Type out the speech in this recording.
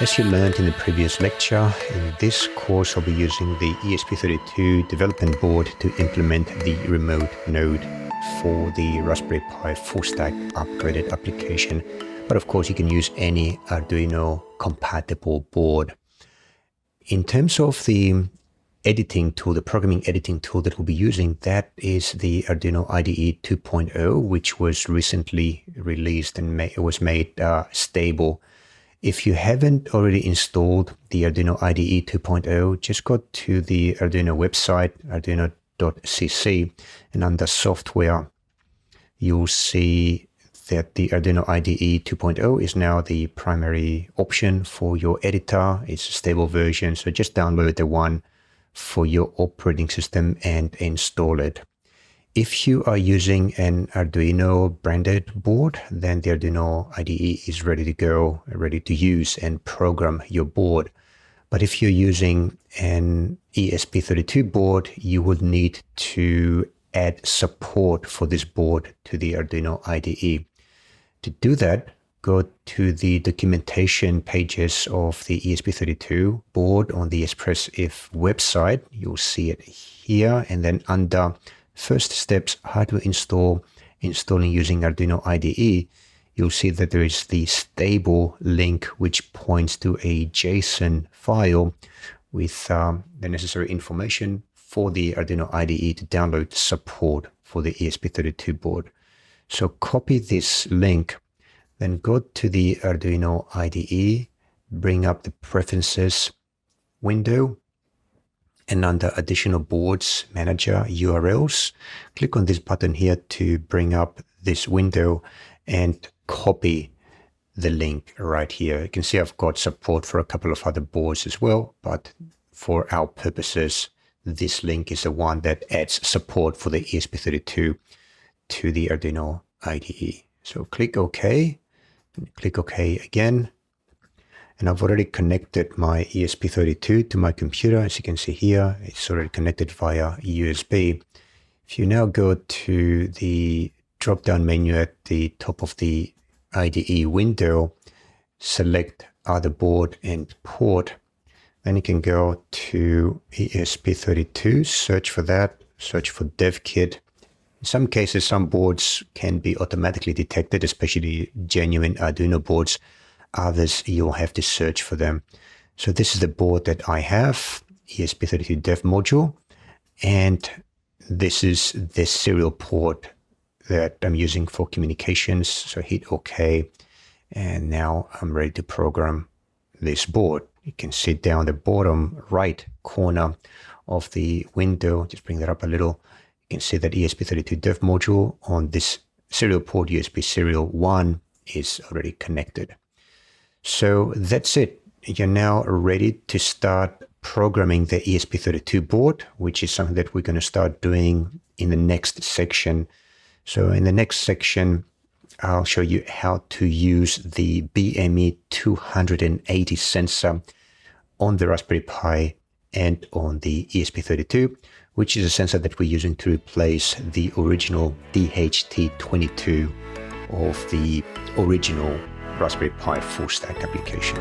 As you learned in the previous lecture, in this course I'll be using the ESP32 development board to implement the remote node for the Raspberry Pi full stack upgraded application. But of course you can use any Arduino compatible board. In terms of the editing tool, the programming editing tool that we'll be using, that is the Arduino IDE 2.0, which was recently released and it was made stable. If you haven't already installed the Arduino IDE 2.0, just go to the Arduino website, arduino.cc, and under software, you'll see that the Arduino IDE 2.0 is now the primary option for your editor. It's a stable version, so just download the one for your operating system and install it. If you are using an Arduino branded board, then the Arduino IDE is ready to go, ready to use and program your board. But if you're using an ESP32 board, you would need to add support for this board to the Arduino IDE. To do that, go to the documentation pages of the ESP32 board on the ExpressIF website. You'll see it here, and then under First steps, how to installing using Arduino IDE, you'll see that there is the stable link which points to a JSON file with the necessary information for the Arduino IDE to download support for the ESP32 board. So copy this link, then go to the Arduino IDE, bring up the Preferences window, and under Additional Boards Manager URLs, click on this button here to bring up this window and copy the link right here. You can see I've got support for a couple of other boards as well, but for our purposes, this link is the one that adds support for the ESP32 to the Arduino IDE. So click OK, click OK again. And I've already connected my ESP32 to my computer. As you can see here, it's already connected via USB. If you now go to the drop-down menu at the top of the IDE window, select Other Board and Port, then you can go to ESP32, search for that, search for DevKit. In some cases, some boards can be automatically detected, especially genuine Arduino boards. Others, you'll have to search for them. So this is the board that I have, ESP32 dev module, and this is the serial port that I'm using for communications. So hit OK, and now I'm ready to program this board. You can see down the bottom right corner of the window, just bring that up a little. You can see that ESP32 dev module on this serial port USB serial 1 is already connected. So that's it. You're now ready to start programming the ESP32 board, which is something that we're going to start doing in the next section. So in the next section, I'll show you how to use the BME 280 sensor on the Raspberry Pi and on the ESP32, which is a sensor that we're using to replace the original DHT22 of the original Raspberry Pi full stack application.